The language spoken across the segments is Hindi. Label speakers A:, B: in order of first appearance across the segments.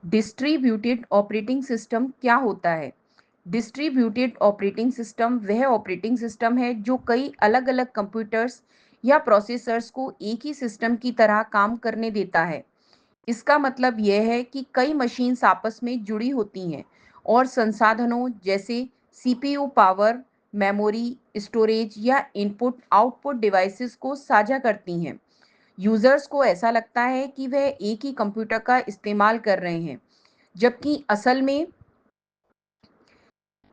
A: डिस्ट्रीब्यूटेड ऑपरेटिंग सिस्टम क्या होता है? डिस्ट्रीब्यूटेड ऑपरेटिंग सिस्टम वह ऑपरेटिंग सिस्टम है जो कई अलग-अलग कंप्यूटर्स या प्रोसेसर्स को एक ही सिस्टम की तरह काम करने देता है। इसका मतलब यह है कि कई मशीन्स आपस में जुड़ी होती हैं और संसाधनों जैसे सीपीयू पावर, मेमोरी, स्टोरेज या इनपुट-आउटपुट डिवाइसेस को साझा करती हैं। यूजर्स को ऐसा लगता है कि वह एक ही कंप्यूटर का इस्तेमाल कर रहे हैं, जबकि असल में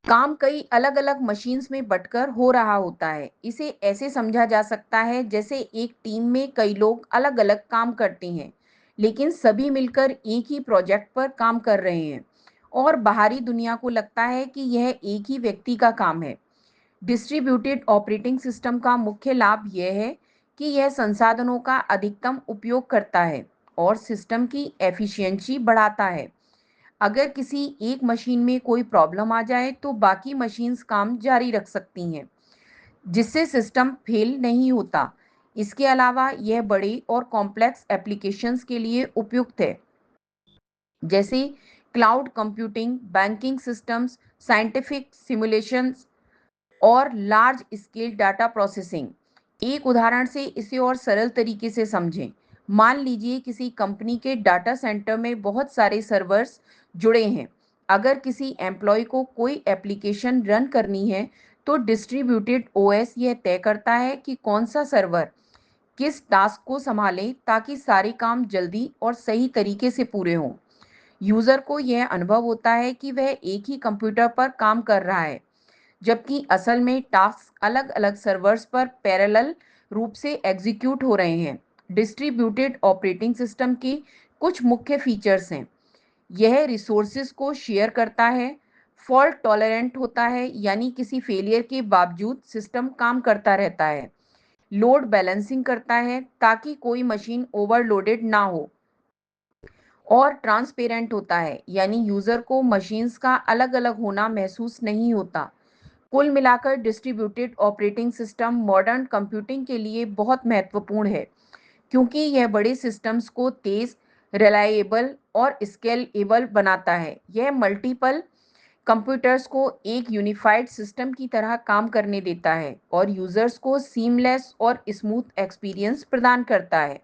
A: काम कई अलग-अलग मशीन्स में बँटकर हो रहा होता है। इसे ऐसे समझा जा सकता है जैसे एक टीम में कई लोग अलग-अलग काम करते हैं, लेकिन सभी मिलकर एक ही प्रोजेक्ट पर काम कर रहे हैं और बाहरी दुनिया को लगता है कि यह एक ही व्यक्ति का काम है। डिस्ट्रीब्यूटेड ऑपरेटिंग सिस्टम का मुख्य लाभ यह है कि यह संसाधनों का अधिकतम उपयोग करता है और सिस्टम की एफिशिएंसी बढ़ाता है। अगर किसी एक मशीन में कोई प्रॉब्लम आ जाए तो बाकी मशीन्स काम जारी रख सकती हैं, जिससे सिस्टम फेल नहीं होता। इसके अलावा यह बड़े और कॉम्प्लेक्स एप्लीकेशंस के लिए उपयुक्त है, जैसे cloud computing, banking systems, scientific simulations और लार्ज स्केल डाटा प्रोसेसिंग। एक उदाहरण से इसे और सरल तरीके से समझें। मान लीजिए किसी कंपनी के डाटा सेंटर में बहुत सारे सर्वर्स जुड़े हैं। अगर किसी एम्प्लॉय को कोई एप्लीकेशन रन करनी है, तो डिस्ट्रीब्यूटेड ओएस यह तय करता है कि कौन सा सर्वर किस टास्क को संभाले ताकि सारे काम जल्दी और सही तरीके से पूरे हों। यूजर को यह अनुभव होता है कि वह एक ही कंप्यूटर पर काम कर रहा है, जबकि असल में टास्क अलग-अलग सर्वर्स पर पैरेलल रूप से एग्जीक्यूट हो रहे हैं। डिस्ट्रीब्यूटेड ऑपरेटिंग सिस्टम के कुछ मुख्य फीचर्स हैं। यह रिसोर्सेज को शेयर करता है, फॉल्ट टॉलरेंट होता है, यानी किसी फेलियर के बावजूद सिस्टम काम करता रहता है। लोड बैलेंसिंग करता है ताकि कोई मशीन ओवरलोडेड ना हो और ट्रांसपेरेंट होता है, यानी यूजर को मशीन्स का अलग-अलग होना महसूस नहीं होता। कुल मिलाकर distributed operating system modern computing के लिए बहुत महत्वपूर्ण है, क्योंकि यह बड़े सिस्टम्स को तेज, रिलायबल और स्केलेबल बनाता है। यह मल्टीपल कंप्यूटर्स को एक यूनिफाइड सिस्टम की तरह काम करने देता है और यूजर्स को सीमलेस और स्मूथ एक्सपीरियंस प्रदान करता है।